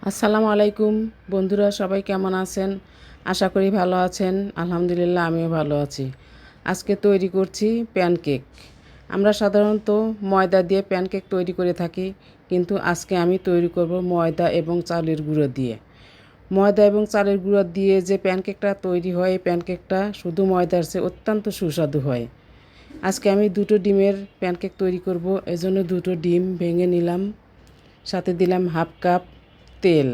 আসসালামু আলাইকুম বন্ধুরা, সবাই কেমন আছেন? আশা করি ভালো আছেন। আলহামদুলিল্লাহ, আমিও ভালো আছি। আজকে তৈরি করছি প্যানকেক। আমরা সাধারণত ময়দা দিয়ে প্যানকেক তৈরি করে থাকি, কিন্তু আজকে আমি তৈরি করব ময়দা এবং চালের গুঁড়ো দিয়ে। ময়দা এবং চালের গুঁড়ো দিয়ে যে প্যানকেকটা তৈরি হয়, এই প্যানকেকটা শুধু ময়দার চেয়ে অত্যন্ত সুস্বাদু হয়। আজকে আমি 2টো ডিমের প্যানকেক তৈরি করব, এজন্য 2টো ডিম ভেঙে নিলাম। সাথে দিলাম হাফ কাপ তেল,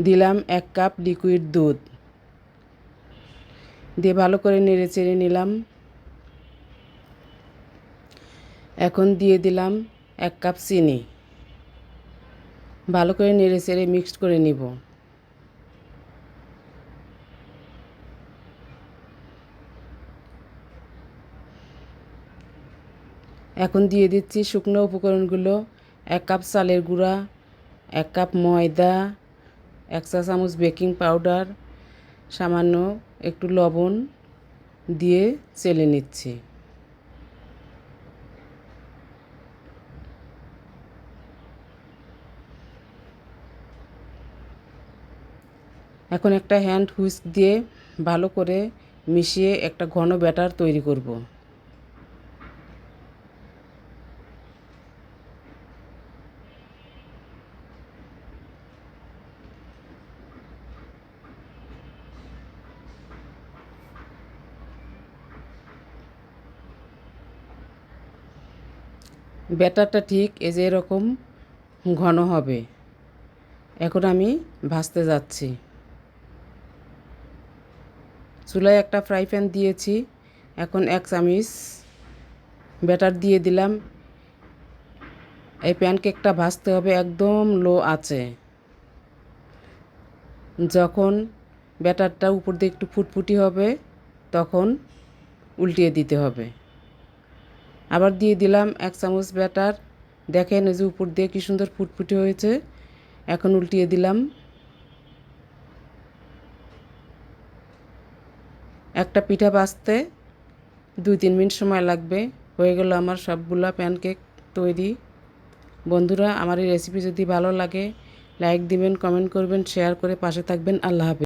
দিলাম 1 কাপ লিকুইড দুধ, দিয়ে ভালো করে নেড়ে চেড়ে নিলাম। এখন দিয়ে দিলাম 1 কাপ চিনি, ভালো করে নেড়ে চেড়ে মিক্সড করে নিব। এখন দিয়ে দিচ্ছি শুকনো উপকরণগুলো: 1 কাপ চালের গুঁড়া, 1 কাপ ময়দা, 1 চা চামচ বেকিং পাউডার, সামান্য একটু লবণ দিয়ে চেলে নিচ্ছি। এখন একটা হ্যান্ড হুইস্ক দিয়ে ভালো করে মিশিয়ে একটা ঘন ব্যাটার তৈরি করব। ব্যাটারটা ঠিক এই যে এরকম ঘন হবে। এখন আমি ভাজতে যাচ্ছি। চুলায় একটা ফ্রাই প্যান দিয়েছি। এখন 1 চামচ ব্যাটার দিয়ে দিলাম। এই প্যানকেকটা ভাজতে হবে একদম লো আঁচে। যখন ব্যাটারটা উপর দিয়ে একটু ফুটফুটি হবে, তখন উল্টিয়ে দিতে হবে। আবার দিয়ে দিলাম 1 চামচ ব্যাটার। দেখেন এই যে উপর দিয়ে কী সুন্দর ফুটফুটি হয়েছে। এখন উল্টিয়ে দিলাম। একটা পিঠা ভাজতে 2-3 মিনিট সময় লাগবে। হয়ে গেল আমার সবগুলা প্যানকেক তৈরি। বন্ধুরা, আমার এই রেসিপি যদি ভালো লাগে, লাইক দিবেন, কমেন্ট করবেন, শেয়ার করে পাশে থাকবেন। আল্লাহ হাফেজ।